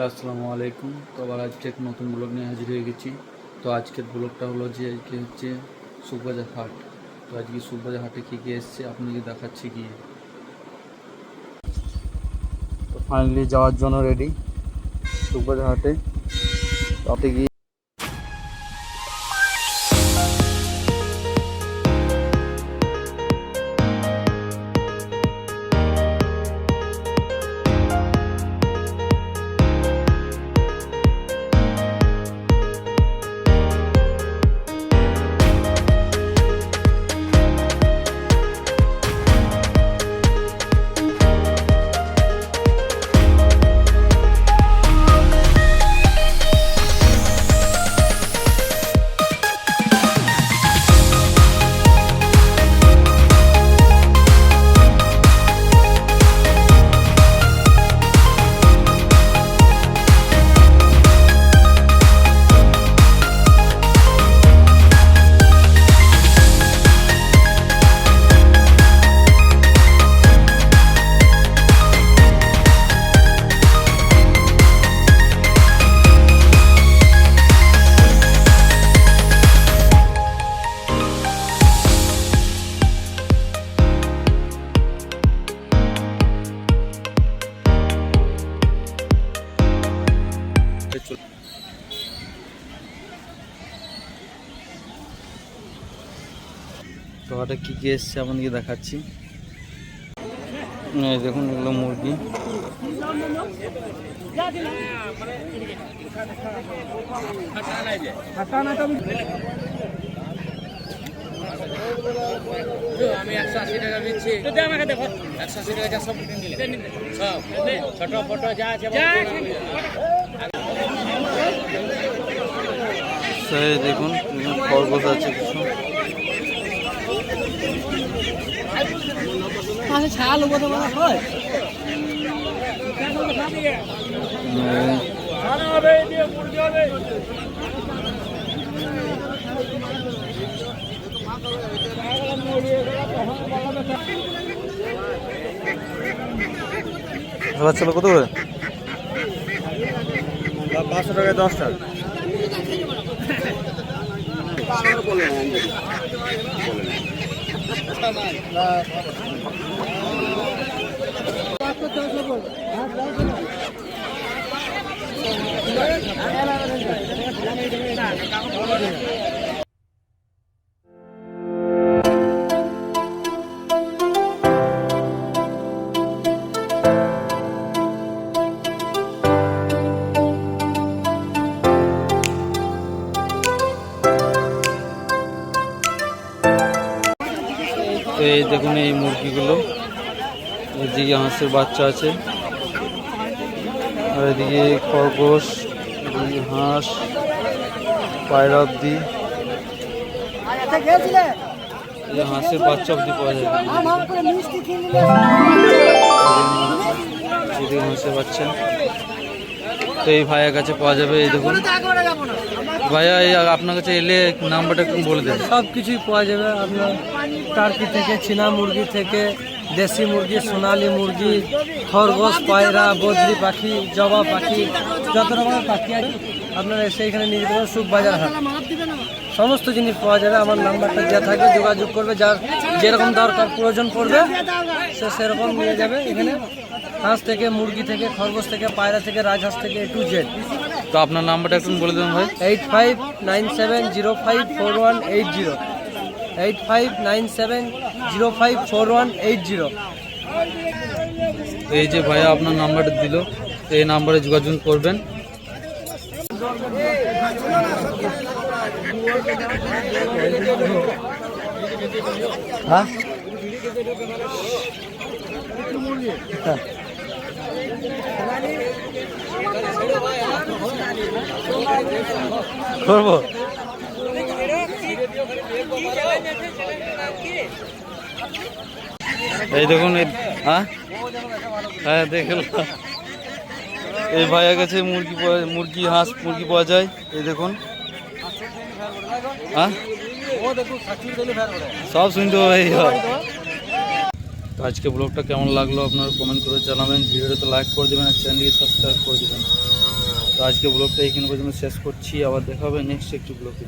আসসালামু আলাইকুম। তো আবার আজকে এক নতুন ব্লগ নিয়ে হাজির হয়ে গেছি। তো আজকের ব্লগটা হলো যে আজকে হচ্ছে সুখবাজার হাট। তো আজকে সুখবাজার হাটে কী কী এসছে আপনাকে দেখাচ্ছি গিয়ে। তো ফাইনালি যাওয়ার জন্য রেডি সুখবাজার হাটে। তাতে গিয়ে তো হাটে কী কী এসছে আপনাকে দেখাচ্ছি। এই দেখুন এগুলো মুরগি। আমি 180 টাকা দিচ্ছি, আমাকে দেখো 180 টাকা যা সব সব ছোট ফটো যা আছে দেখুন খরগোশ আছে কিছু। ছাল হয় চলো কত করে? 500 টাকায় 10টা। এই দেখুন এই মুরগিগুলো, এদিকে হাঁসের বাচ্চা আছে, আর এদিকে খরগোশ, এদিকে হাঁস, পায়রা অব্দি, হাঁসের বাচ্চা অব্দি পাওয়া যায়। এদিকে হাঁসের বাচ্চা। তো এই ভাইয়ের কাছে পাওয়া যাবে। এই দেখুন ভাইয়া, এই আপনার কাছে এলে নাম্বারটা একটু বলে দেন। সব কিছুই পাওয়া যাবে আপনার, টার্কি থেকে, চীনা মুরগি থেকে, দেশি মুরগি, সোনালি মুরগি, খরগোশ, পায়রা, বদ্রি পাখি, জবা পাখি, যত রকমের পাখি আছে আপনারা এসে এখানে নিয়ে যেতে পারেন। সুখবাজার হাট সমস্ত জিনিস পাওয়া যাবে। আমার নাম্বারটা দেওয়া থাকে, যোগাযোগ করবে, যার যেরকম দরকার প্রয়োজন পড়বে সে সেরকম নিয়ে যাবে। এখানে হাঁস থেকে, মুরগি থেকে, খরগোশ থেকে, পায়রা থেকে, রাজহাঁস থেকে, A to Z। তো আপনার নাম্বারটা একটু বলে দেবেন ভাই। 8597054180, 8597054180। এই যে ভাইয়া আপনার নাম্বারটা দিল, এই নাম্বারে যোগাযোগ করবেন। হ্যাঁ করবো। এই দেখুন, হ্যাঁ হ্যাঁ দেখলাম। এই ভাইয়ের কাছে মুরগি হাঁস মুরগি পাওয়া যায়। এই দেখুন, হ্যাঁ সব শুনতে হয়। তো আজকে ব্লগটা কেমন লাগলো আপনারা কমেন্ট করে জানাবেন। ভিডিওটা তো লাইক করে দেবেন আর চ্যানেলটি সাবস্ক্রাইব করে দেবেন। তো আজকে ব্লগটা এখানে পর্যন্ত শেষ করছি, আবার দেখা হবে নেক্সট একটি ব্লগে।